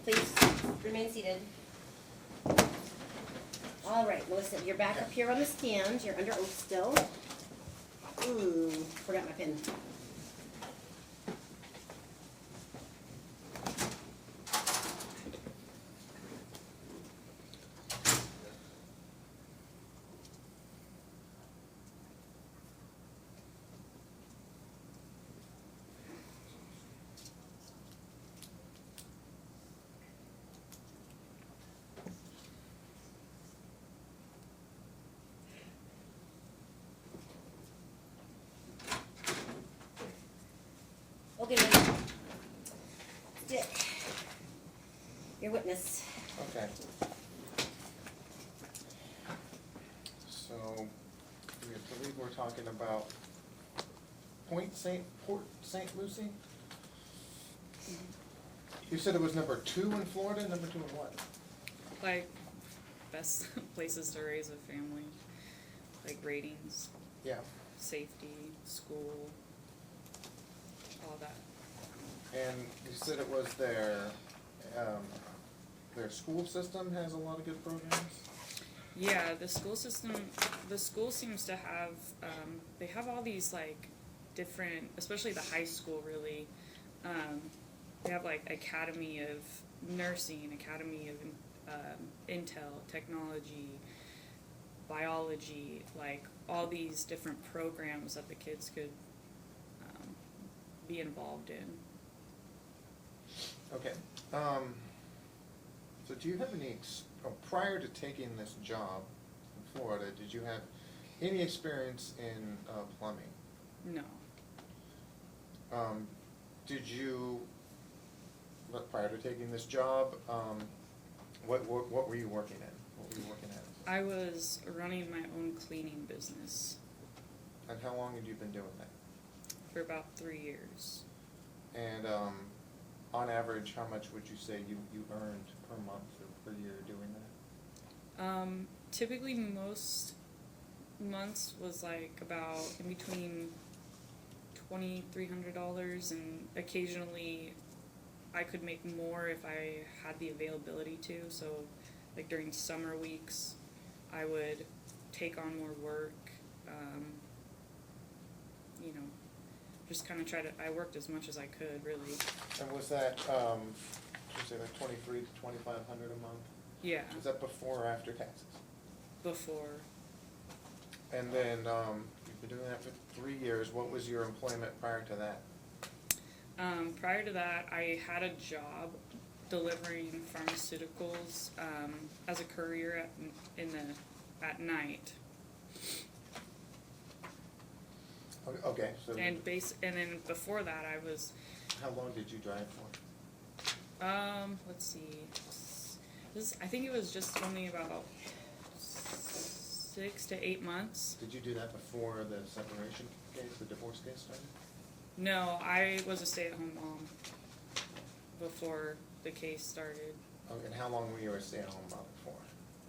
please remain seated. All right, Melissa, you're back up here on the stand. You're under oath still. Forgot my pen. Okay, Dick, your witness. Okay. So, we believe we're talking about Port St. Lucie? You said it was number 2 in Florida, number 2 in what? Like, best places to raise a family, like ratings, Yeah. safety, school, all that. And you said it was their school system has a lot of good programs? Yeah, the school seems to have, they have all these like different, especially the high school really, they have like Academy of Nursing, Academy of Intel, Technology, Biology, like all these different programs that the kids could be involved in. Okay. So do you have any, prior to taking this job in Florida, did you have any experience in plumbing? No. Did you, prior to taking this job, what were you working in? What were you working at? I was running my own cleaning business And how long had you been doing that? for about 3 years. And on average, how much would you say you earned per month or per year doing that? Typically most months was like about in between $2,300, and occasionally I could make more if I had the availability to. So like during summer weeks I would take on more work, you know, just kind of I worked as much as I could, really. And was that, did you say like $2,300 to $2,500 a month? Yeah. Was that before or after taxes? Before. And then you've been doing that for 3 years. What was your employment prior to that? Prior to that, I had a job delivering pharmaceuticals as a courier at night. Okay, so And then before that, I was. how long did you drive for? Let's see. I think it was just only about 6 to 8 months. Did you do that before the separation case, the divorce case started? No, I was a stay-at-home mom before the case started. Okay, and how long were you a stay-at-home mom for?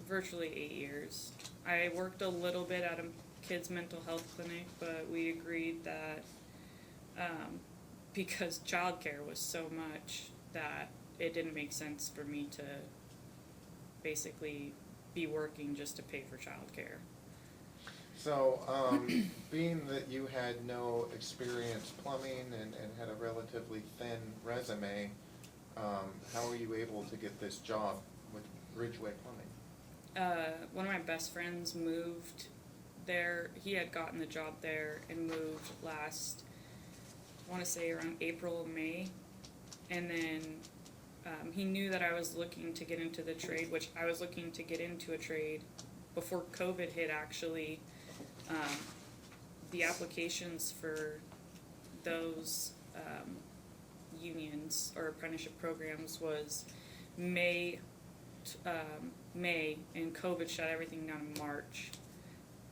Virtually 8 years. I worked a little bit at a kid's mental health clinic, but we agreed that because childcare was so much that it didn't make sense for me to basically be working just to pay for childcare. So, being that you had no experience plumbing and had a relatively thin resume, how were you able to get this job with Ridgeway Plumbing? One of my best friends moved there. He had gotten the job there and moved last, I want to say around April or May. And then he knew that I was looking to get into the trade, which I was looking to get into a trade before COVID hit, actually. The applications for those unions or apprenticeship programs was May, and COVID shut everything down in March.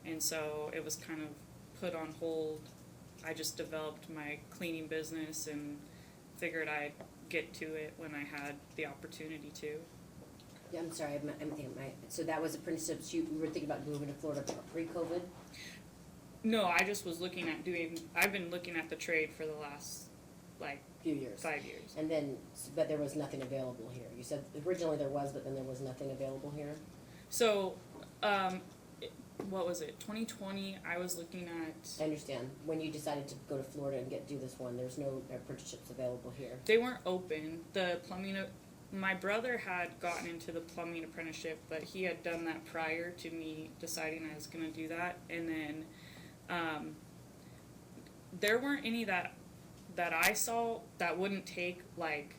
And so it was kind of put on hold. I just developed my cleaning business and figured I'd get to it when I had the opportunity to. Yeah, I'm sorry, I'm thinking so that was apprenticeships, you were thinking about moving to Florida pre-COVID? No, I just was looking at I've been looking at the trade for the last like Few years. 5 years. And then, but there was nothing available here. You said originally there was, but then there was nothing available here? So, what was it? 2020. I was looking I at. understand. When you decided to go to Florida and do this one, there's no apprenticeships available here. They weren't open. The plumbing. My brother had gotten into the plumbing apprenticeship, but he had done that prior to me deciding I was going to do that. And then, there weren't any that I saw that wouldn't take like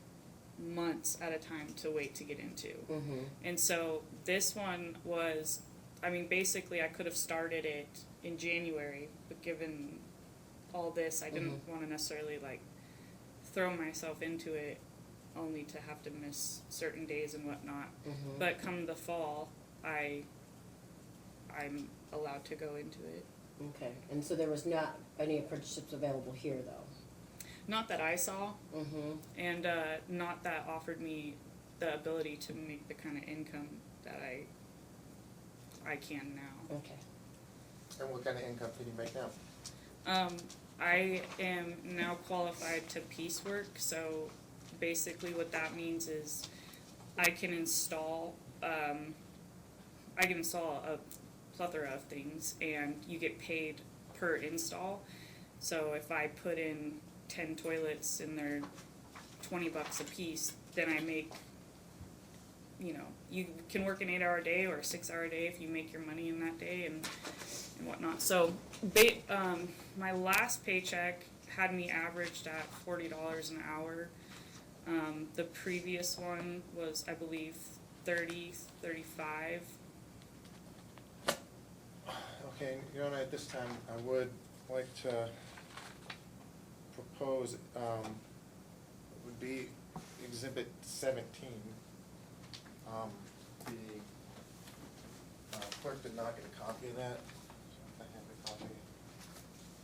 months at a time to wait to get into. Mm-hmm. And so this one was, I mean, basically I could have started it in January, but given all this, I didn't want to necessarily like throw myself into it only to have to miss certain days and whatnot. Mm-hmm. But come the fall, I'm allowed to go into it. Okay. And so there was not any apprenticeships available here, though? Not that I saw, Mm-hmm. and not that offered me the ability to make the kind of income that I can now. Okay. And what kind of income can you make now? I am now qualified to piecework, so basically what that means is I can install a plethora of things, and you get paid per install. So if I put in 10 toilets and they're $20 a piece, then I make, you can work an 8-hour day or a 6-hour day if you make your money in that day and whatnot. So my last paycheck had me averaged at $40 an hour. The previous one was, I believe, 30, 35. Okay, Your Honor, at this time, I would like to propose, would be Exhibit 17. The clerk did not get a copy of that. I have a copy.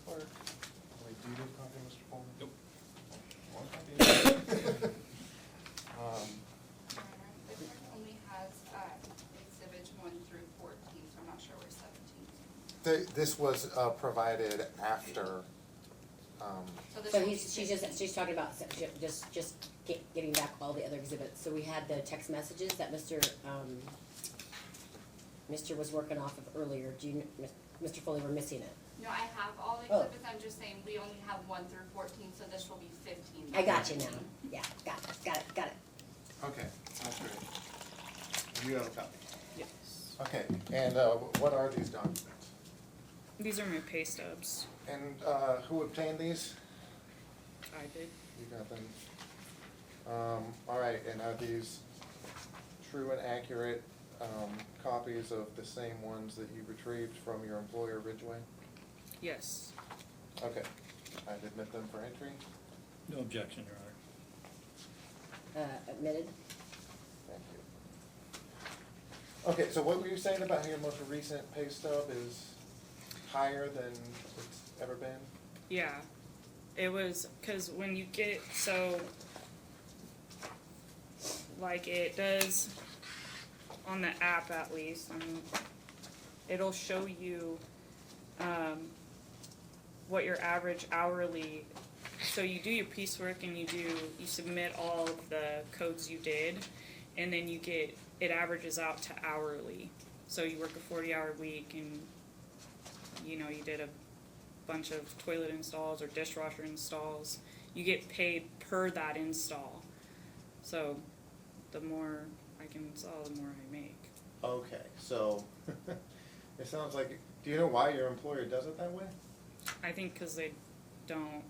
Clerk, wait, do you need a copy, Mr. Pullman? Nope. One copy? The clerk only has exhibits 1 through 14, so I'm not sure where 17 is. This was provided after, this So will be she's talking about just getting back all the other exhibits. So we had the text messages that Mr. was working off of earlier. Mr. Foley, we're missing it. No, I have all the Oh. exhibits, I'm just saying we only have 1 through 14, so this will be 15. I got you now. Yeah, got it. okay, that's great. You have a copy. Yes. Okay, and what are these documents? These are my pay stubs. And who obtained these? I did. You got them. All right, and are these true and accurate copies of the same ones that you retrieved from your employer, Ridgeway? Yes. Okay, I'd admit them for entry. No objection, Your Honor. Admitted? Thank you. Okay, so what were you saying about your most recent pay stub is higher than it's ever been? Yeah. It was, because when you get, so, like it does on the app at least, it'll show you what your average hourly, so you do your piecework and you submit all of the codes you did, and then it averages out to hourly. So you work a 40-hour week and you did a bunch of toilet installs or dishwasher installs, you get paid per that install. So the more I can install, the more I make. Okay, so it sounds like, do you know why your employer does it that way? I think because they don't,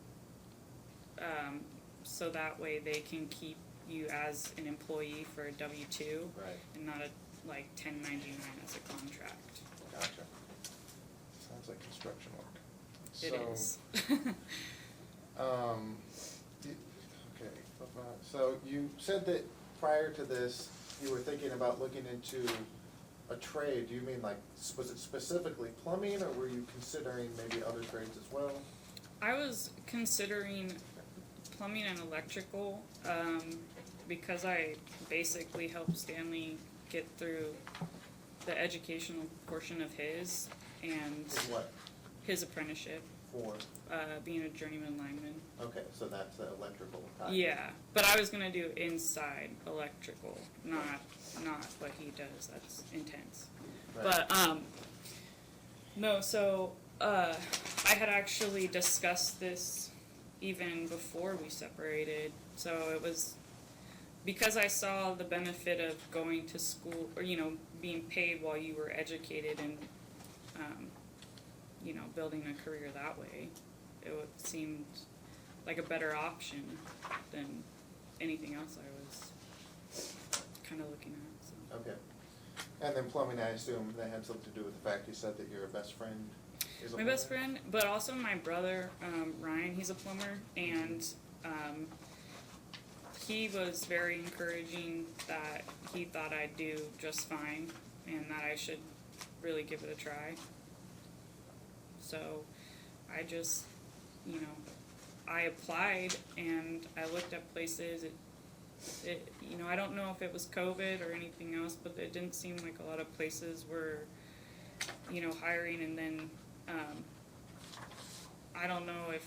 so that way they can keep you as an employee for a W-2 Right. and not a 1099 as a contract. Gotcha. Sounds like construction work. It So, is. Okay, so you said that prior to this, you were thinking about looking into a trade. Do you mean was it specifically plumbing, or were you considering maybe other trades as well? I was considering plumbing and electrical, because I basically helped Stanley get through the educational portion of his and Is what? his apprenticeship. for? Being a journeyman lineman. Okay, so that's the electrical guy. Yeah, but I was gonna do inside electrical, not what he does. That's intense. Right. But no. So I had actually discussed this even before we separated. So it was because I saw the benefit of going to school, or being paid while you were educated and building a career that way. Seemed like a better option than anything else I was kind of looking at. So. Okay. And then plumbing, I assume that had something to do with the fact you said that your best friend is a My best friend, but also my brother, Ryan, he's a plumber, and he was very encouraging that he thought I'd do just fine and that I should really give it a try. So I just, I applied and I looked at places. It I don't know if it was COVID or anything else, but it didn't seem like a lot of places were, hiring. And then I don't know if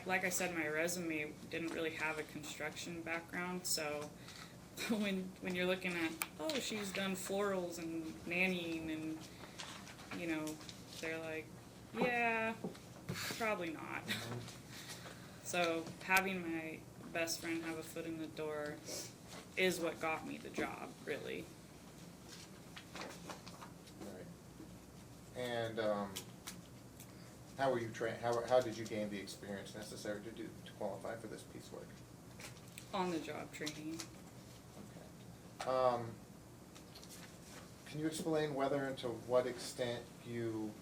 like I said, my resume didn't really have a construction background. So when you're looking at, oh, she's done florals and nannying, and they're like, yeah, probably not. So having my best friend have a foot in the door is what got me the job, really. Right. And how were you trained? How did you gain the experience necessary to qualify for this piecework? On the job training. Okay. Can you explain whether and to what extent you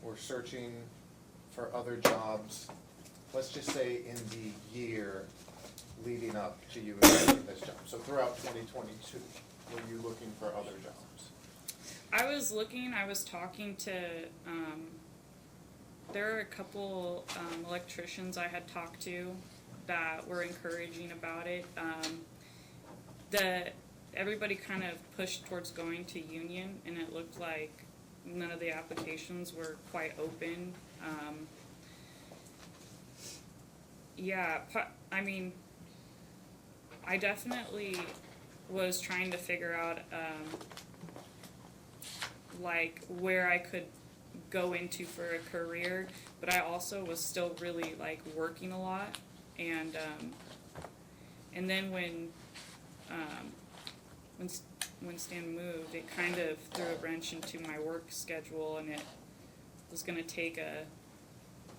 were searching for other jobs, let's just say in the year leading up to you getting this job? So throughout 2022, were you looking for other jobs? I was talking to, there are a couple electricians I had talked to that were encouraging about it. Everybody kind of pushed towards going to union, and it looked like none of the applications were quite open. I definitely was trying to figure out like where I could go into for a career, but I also was still really like working a lot, and then when Stan moved, it kind of threw a wrench into my work schedule, and it was going to take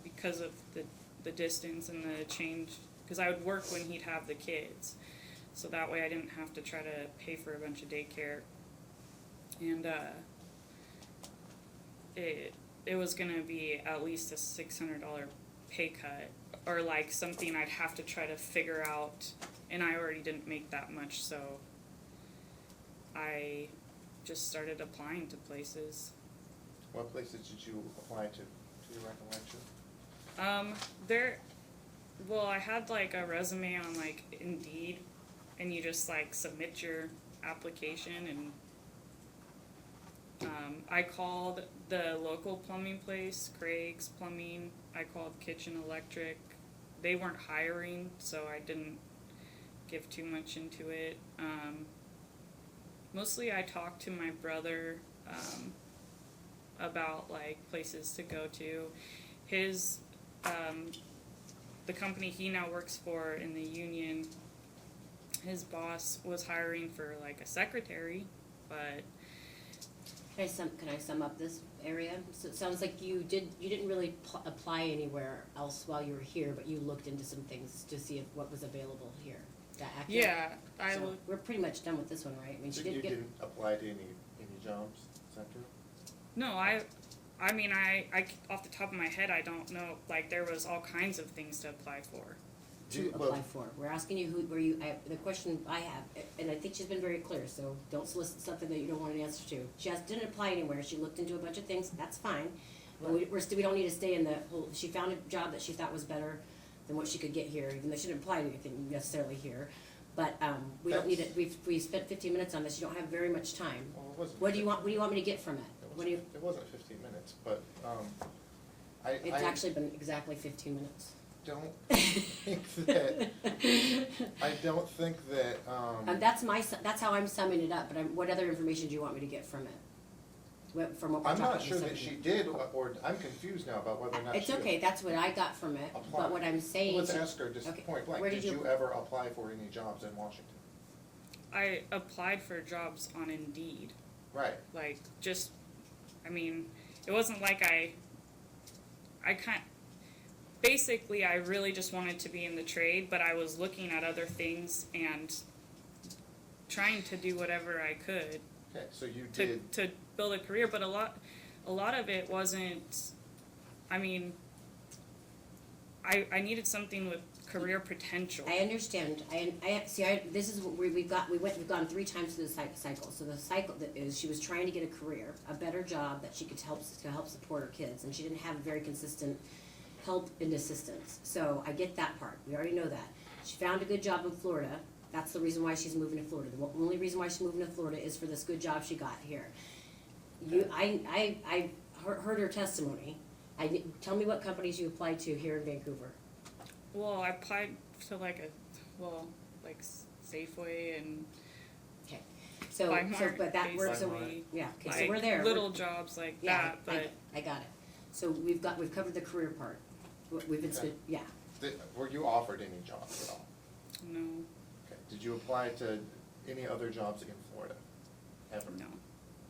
because of the distance and the change, because I would work when he'd have the kids, so that way I didn't have to try to pay for a bunch of daycare, and it was going to be at least a $600 pay cut, or like something I'd have to try to figure out, and I already didn't make that much, so I just started applying to places. What places did you apply to your recollection? I had like a resume on like Indeed, and you just like submit your application, and I called the local plumbing place, Craig's Plumbing. I called Kitchen Electric. They weren't hiring, so I didn't give too much into it. Mostly I talked to my brother about like places to go to. His the company he now works for in the union, his boss was hiring for like a secretary, but Can I sum up this area? So it sounds like you didn't really apply anywhere else while you were here, but you looked into some things to see what was available here. Is that accurate? yeah, So we're pretty much done with this one, right? I mean, So she you didn't get. didn't apply to any jobs, is that true? No, I off the top of my head, I don't know. Like there was all kinds of things to apply for. To apply for. We're asking you the question I have, and I think she's been very clear, so don't solicit something that you don't want an answer to. She didn't apply anywhere, she looked into a bunch of things, that's fine. But we don't need to stay in the whole, she found a job that she thought was better than what she could get here, even though she didn't apply to anything necessarily here. But, we don't need it, we've spent 15 minutes on this, you don't have very much time. Well, it wasn't. What do you want me to get from it? It wasn't 15 minutes, but It's I actually been exactly 15 minutes. don't think that, I don't think that, That's how I'm summing it up, but what other information do you want me to get from it? From what we're I'm talking not about? sure that she did, or I'm confused now about whether or not she. It's okay, that's what I got from it, applied. but what I'm saying. Let's ask her just Okay, point blank, where did did you ever apply for any jobs in Washington? I applied for jobs on Indeed. Right, Like, just, I mean, it wasn't like basically I really just wanted to be in the trade, but I was looking at other things and trying to do whatever I could okay, so you to did, to build a career, but a lot of it wasn't, I mean, I needed something with career potential. I understand. This is what we've gone 3 times through the cycle. So the cycle that is, she was trying to get a career, a better job that she could help support her kids, and she didn't have very consistent help and assistance. So I get that part. We already know that. She found a good job in Florida. That's the reason why she's moving to Florida. The only reason why she's moving to Florida is for this good job she got here. I heard her testimony. Tell me what companies you applied to here in Vancouver. Well, I applied to like Safeway and Okay. So Walmart, but that works. So basically. yeah. Okay. So Like we're there. little jobs like Yeah, that, but I got it. So we've covered the career part. We've been, Okay. yeah. were you offered any jobs at all? no, Okay, did you apply to any other jobs in Florida, ever? no.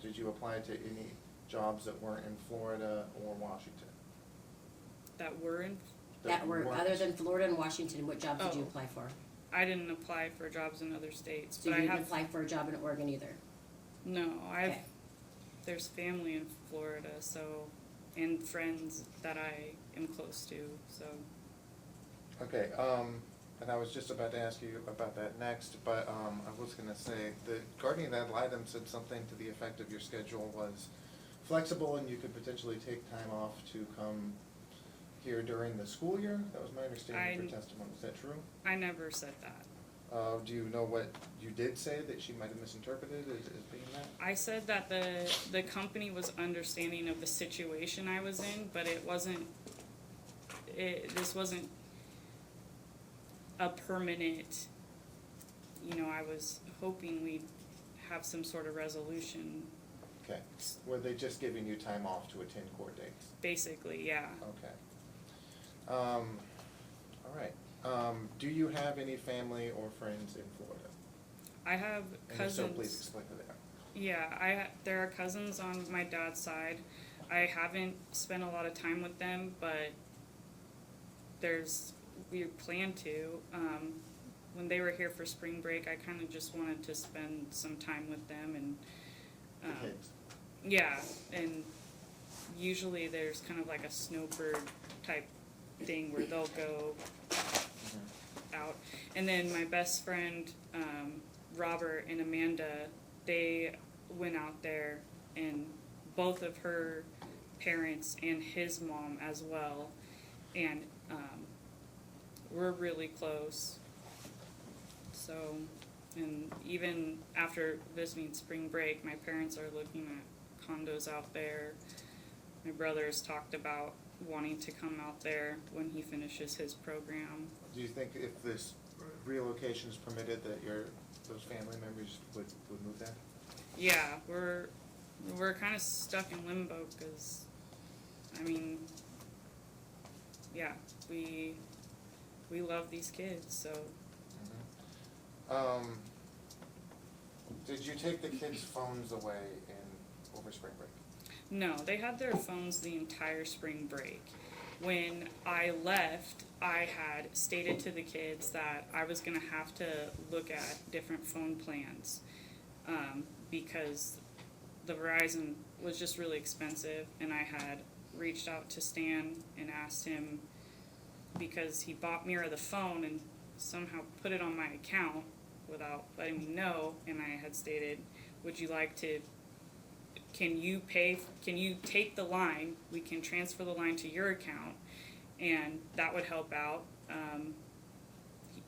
Did you apply to any jobs that weren't in Florida or Washington? That were in, That were, weren't- other than Florida and Washington, what jobs did you Oh. apply for? I didn't apply for jobs in other states, So but you I didn't have, apply for a job in Oregon either? no, Okay. there's family in Florida, so, and friends that I am close to, so. Okay, and I was just about to ask you about that next, but, I was gonna say, the guardian ad litem said something to the effect of your schedule was flexible and you could potentially take time off to come here during the school year? That was my understanding of her testimony, is that true? I never said that. Do you know what you did say that she might have misinterpreted as being that? I said that the company was understanding of the situation I was in, but this wasn't a permanent, I was hoping we'd have some sort of resolution, Okay, were they just giving you time off to attend court dates? basically, yeah. Okay. All right. Do you have any family or friends in Florida? I have And if so, cousins. please explain who they are. Yeah, there are cousins on my dad's side. I haven't spent a lot of time with them, but we plan to. When they were here for spring break, I kind of just wanted to spend some time with them, and The kids. yeah, and usually there's kind of like a snowbird type thing where they'll go out. And then my best friend, Robert and Amanda, they went out there, and both of her parents and his mom as well, and we're really close. So, and even after visiting spring break, my parents are looking at condos out there. My brother's talked about wanting to come out there when he finishes his program. Do you think if this relocation is permitted that those family members would move there? Yeah, we're kind of stuck in limbo because, I mean, yeah, we love these kids, so. Did you take the kids' phones away over spring break? No, they had their phones the entire spring break. When I left, I had stated to the kids that I was gonna have to look at different phone plans, because the Verizon was just really expensive, and I had reached out to Stan and asked him, because he bought Mira the phone and somehow put it on my account without letting me know, and I had stated, would you like to, can you take the line, we can transfer the line to your account, and that would help out.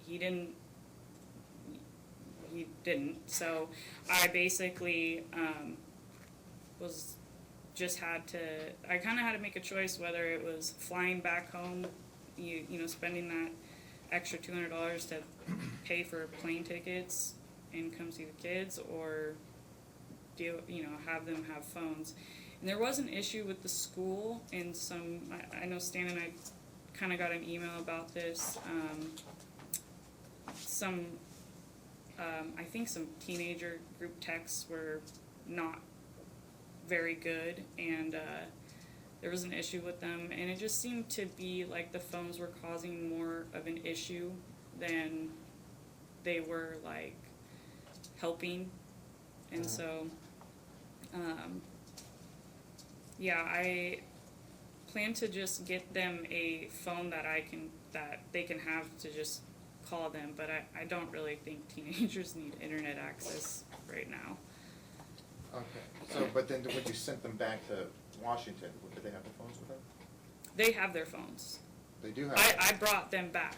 He didn't, so I basically was just had to, I kind of had to make a choice whether it was flying back home, you know, spending that extra $200 to pay for plane tickets and come see the kids, or have them have phones. And there was an issue with the school, and I know Stan and I kind of got an email about this. I think some teenager group texts were not very good, and there was an issue with them, and it just seemed to be like the phones were causing more of an issue than they were like helping. And so I plan to just get them a phone that they can have to just call them, but I don't really think teenagers need internet access right now. Okay, so, but then when you sent them back to Washington, did they have the phones with them? They have their phones. They do have. I brought them back.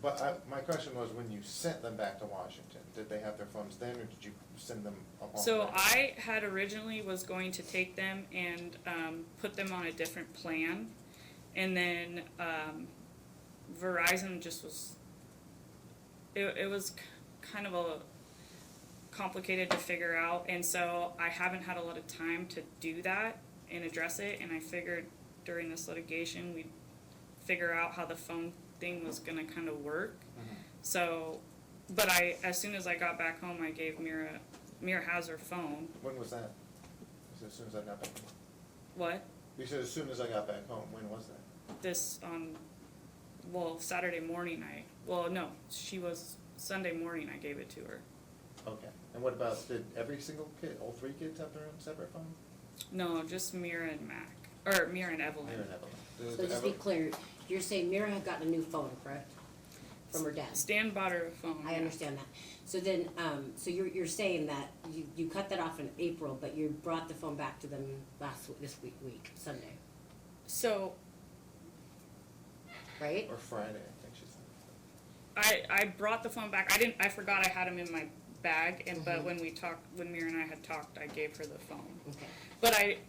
But my question was, when you sent them back to Washington, did they have their phones then, or did you send them along? So I had originally was going to take them and put them on a different plan, and then Verizon just was. It was kind of a complicated to figure out, and so I haven't had a lot of time to do that and address it, and I figured during this litigation we'd figure out how the phone thing was going to kind of work. Mm-hmm. So, but as soon as I got back home, I gave Mira has her phone. When was that? You said as soon as I got back home? What? You said as soon as I got back home. When was that? Saturday morning she was Sunday morning I gave it to her. Okay. And what about, did every single kid, all three kids have their own separate phone? No, just Mira and Mira and Evelyn. Mira and Evelyn. So just be clear, you're saying Mira had gotten a new phone, correct? From her dad? Stan bought her a phone. I understand that. So then, so you're saying that you cut that off in April, but you brought the phone back to them this week, Sunday, So right? Or Friday, I think she said. I brought the phone back. I forgot I had him in my bag, but when Mira and I had talked, I gave her the phone. Okay.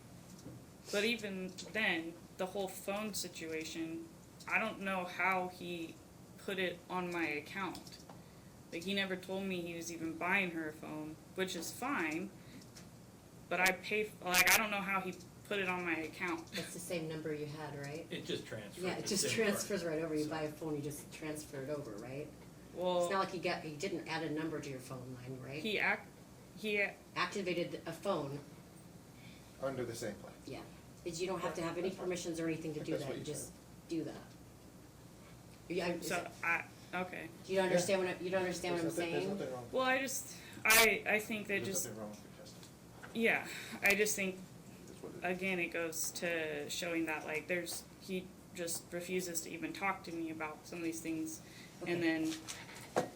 But even then, the whole phone situation, I don't know how he put it on my account. Like, he never told me he was even buying her a phone, which is fine, but I don't know how he put it on my account. That's the same number you had, right? It just transfers. Yeah, it just transfers right over. You buy a phone, you just transfer it over, right? Well, It's not like he didn't add a number to your phone line, right? he Activated a phone, Under the same plan. yeah. You don't have to have any permissions or anything to do That's that, what you you just do that. Yeah, okay. you don't understand what I'm There's saying? nothing wrong. Well, I think that There's just, nothing wrong with your testimony. yeah, I just think, That's what it is. again, it goes to showing that, like, he just refuses to even talk to me about some of these things, and Okay. then,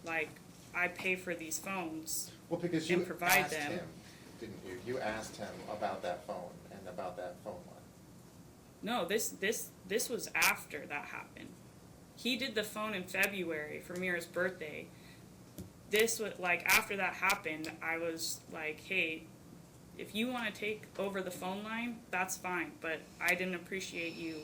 like, I pay for these phones. Well, because and you provide asked them. him, didn't you? You asked him about that phone and about that phone line. No, this was after that happened. He did the phone in February for Mira's birthday. This was, like, after that happened, I was like, hey, if you want to take over the phone line, that's fine, but I didn't appreciate you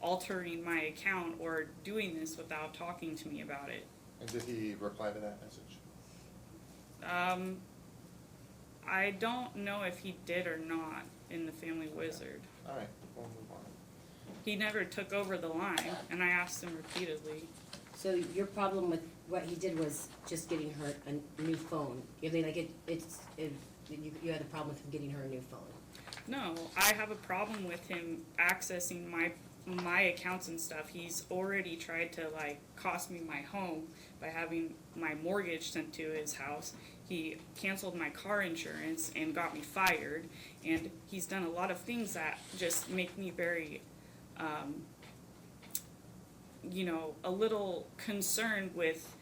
altering my account or doing this without talking to me about it. And did he reply to that message? I don't know if he did or not in the Family Wizard. All right, we'll move on. He never took over the line, and I asked him repeatedly. So your problem with what he did was just getting her a new phone. I mean, like you had a problem with him getting her a new phone. No, I have a problem with him accessing my accounts and stuff. He's already tried to, like, cost me my home by having my mortgage sent to his house. He canceled my car insurance and got me fired, and he's done a lot of things that just make me very, a little concerned with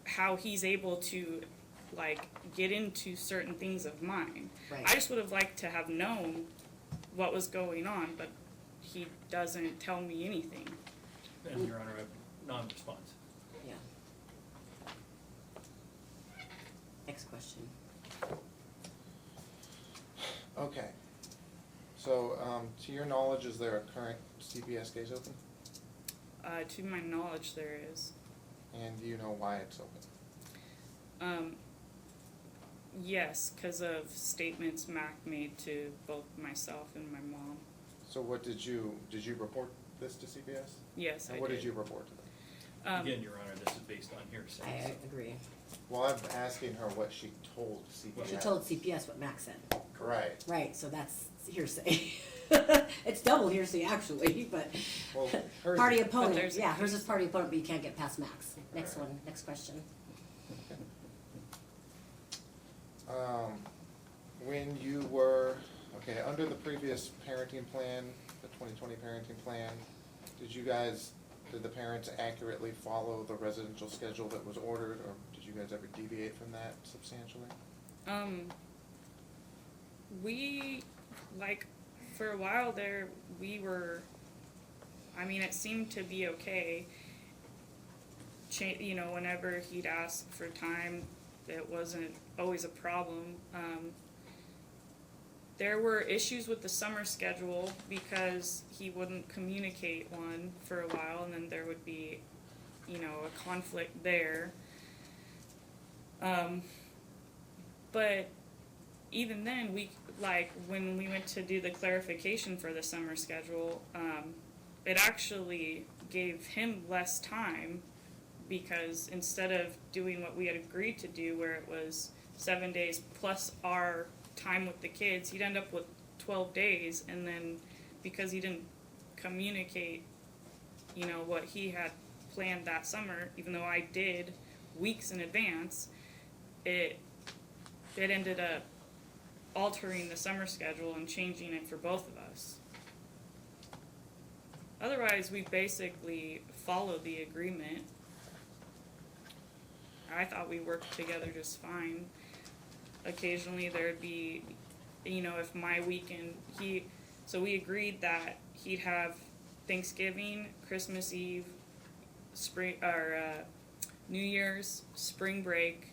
how he's able to, like, get into certain things of mine. Right. I just would have liked to have known what was going on, but he doesn't tell me anything. And Your Honor, a non-response. Yeah. Next question. Okay. So, to your knowledge, is there a current CPS case open? To my knowledge, there is. And do you know why it's open? Yes, because of statements Mac made to both myself and my mom. So what did you report this to CPS? Yes, I And did. what did you report to them? Again, Your Honor, this is based on hearsay. I agree. Well, I'm asking her what she told CPS. She told CPS what Max said. Right. Right, so that's hearsay. It's double hearsay actually, but Well, hers- party But opponent, there's a yeah, hers case. is party opponent, but you can't get past Max. Next Alright. one, next question. When you were, okay, under the previous parenting plan, the 2020 parenting plan, did the parents accurately follow the residential schedule that was ordered, or did you guys ever deviate from that substantially? We, like, for a while there, we were, I mean, it seemed to be okay. You know, whenever he'd ask for time, it wasn't always a problem. There were issues with the summer schedule because he wouldn't communicate one for a while, and then there would be, you know, a conflict there. But even then, when we went to do the clarification for the summer schedule, it actually gave him less time, because instead of doing what we had agreed to do, where it was 7 days plus our time with the kids, he'd end up with 12 days, and then because he didn't communicate, you know, what he had planned that summer, even though I did weeks in advance, it ended up altering the summer schedule and changing it for both of us. Otherwise, we basically followed the agreement. I thought we worked together just fine. Occasionally there'd be, you know, if my weekend, so we agreed that he'd have Thanksgiving, Christmas Eve, New Year's, spring break,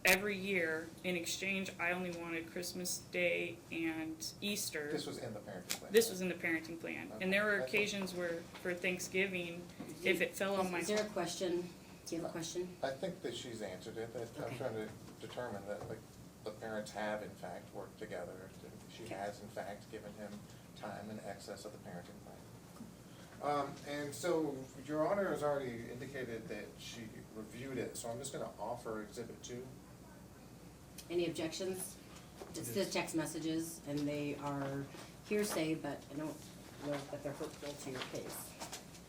every year. In exchange, I only wanted Christmas Day and Easter. This was in the parenting plan. This was in the parenting plan. Okay. And there were That's- occasions where, for Thanksgiving, if it fell on my... Is there a question? Do you have a question? I think that she's answered it, that I'm Okay. trying to determine that, like, the parents have in fact worked together. She Okay. has in fact given him time in excess of the parenting plan. And so, Your Honor has already indicated that she reviewed it, so I'm just gonna offer Exhibit 2. Any objections? It's the text messages, and they are hearsay, but I don't know that they're hurtful to your case.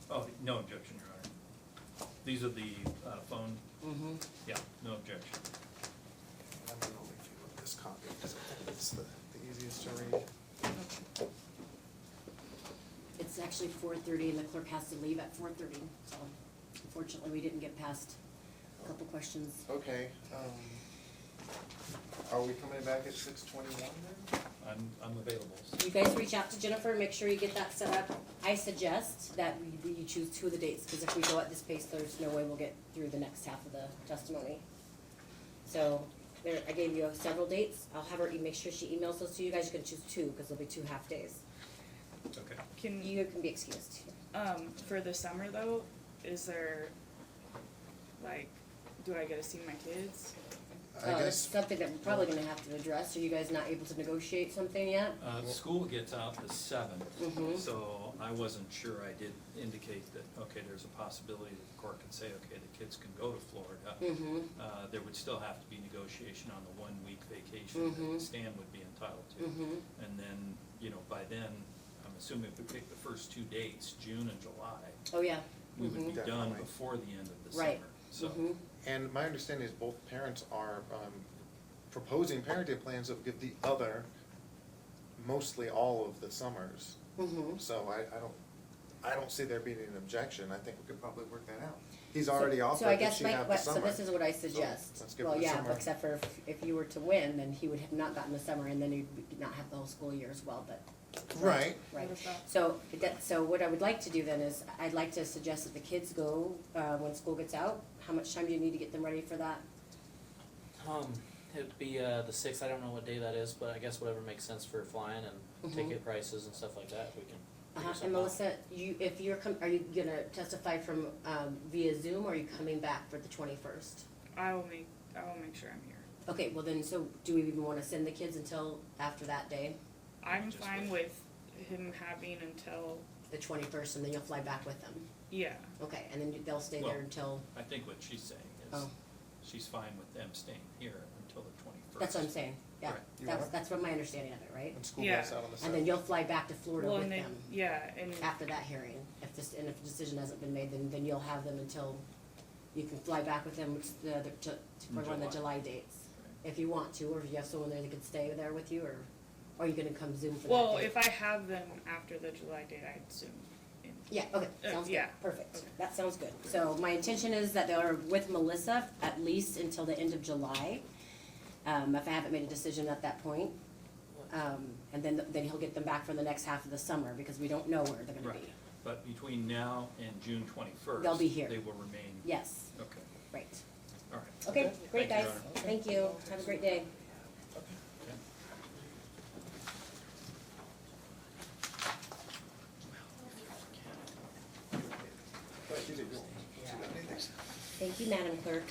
Oh, no objection, Your Honor. These are the phone, Mm-hmm. yeah, no objection. I'm gonna leave you with this copy, because it's the easiest to read. It's actually 4:30, and the clerk has to leave at 4:30, so unfortunately, we didn't get past a couple questions. Okay, are we coming back at 6:21 then? I'm available. You guys reach out to Jennifer, make sure you get that set up. I suggest that you choose 2 of the dates, because if we go at this pace, there's no way we'll get through the next half of the testimony. So, there, I gave you several dates. I'll have her make sure she emails those to you. You guys can choose 2, because there'll be 2 half days. Okay. You can be excused. For the summer though, is there, like, do I get to see my kids? I It's guess, something that we're probably gonna have to address. Are you guys not able to negotiate something yet? School gets out the 7th, Mhm. so I wasn't sure. I did indicate that, okay, there's a possibility that the court could say, okay, the kids can go to Florida. Mm-hmm. There would still have to be negotiation on the 1-week vacation Mhm. that Stan would be entitled to. Mhm. And then, you know, by then, I'm assuming if we pick the first 2 dates, June and July, Oh, yeah. we would be Mhm. done Definitely. before the end of the Right. summer. So, Mhm. and my understanding is both parents are proposing parenting plans that would give the other mostly all of the summers. Mhm. So I don't see there being an objection. I think we could probably work that out. He's already So I offered that guess she Mike, have the so summer. this is what I suggest. let's give Well, her the yeah, summer. except for if you were to win, then he would have not gotten the summer, and then he'd not have the whole school year as well, but. Right. Right. What is that? So what I would like to do then is, I'd like to suggest that the kids go, when school gets out. How much time do you need to get them ready for that? It'd be the 6th. I don't know what day that is, but I guess whatever makes sense for flying and ticket prices and stuff like that, we can. figure And something out. Melissa, if you're are you gonna testify from via Zoom, or are you coming back for the 21st? I will make sure I'm here. Okay, well then, so do we even want to send the kids until after that day, I'm Just fine wait. with him having until, the 21st, and then you'll fly back with them? yeah. Okay, and then they'll stay Well, there until, I think what she's saying is, Oh. she's fine with them staying here until the 21st. that's what I'm saying, yeah. Right. You That's, want- that's what my understanding of it, right? And school Yeah. bus out on the And then 7th. you'll fly back to Florida Well, with and then, them yeah, and, after that hearing. And if a decision hasn't been made, then you'll have them until you can fly back with them, which is the other, for one of the July. July dates. Right. If you want to, or if you have someone there that could stay there with you, or are you gonna come Zoom for that well, date? if I have them after the July date, I'd assume. Yeah, okay, sounds good, yeah. perfect, Okay. that sounds good. So my intention is that they're with Melissa at least until the end of July. If I haven't made a decision at that point. And then he'll get them back for the next half of the summer, because we don't know where they're gonna Right. be. But between now and June 21st. They'll be here. They will remain. Yes, Okay, right. all right. Okay, great Thank you, guys, Your Honor. thank you, have a great day. Okay. Thank you, Madam Clerk.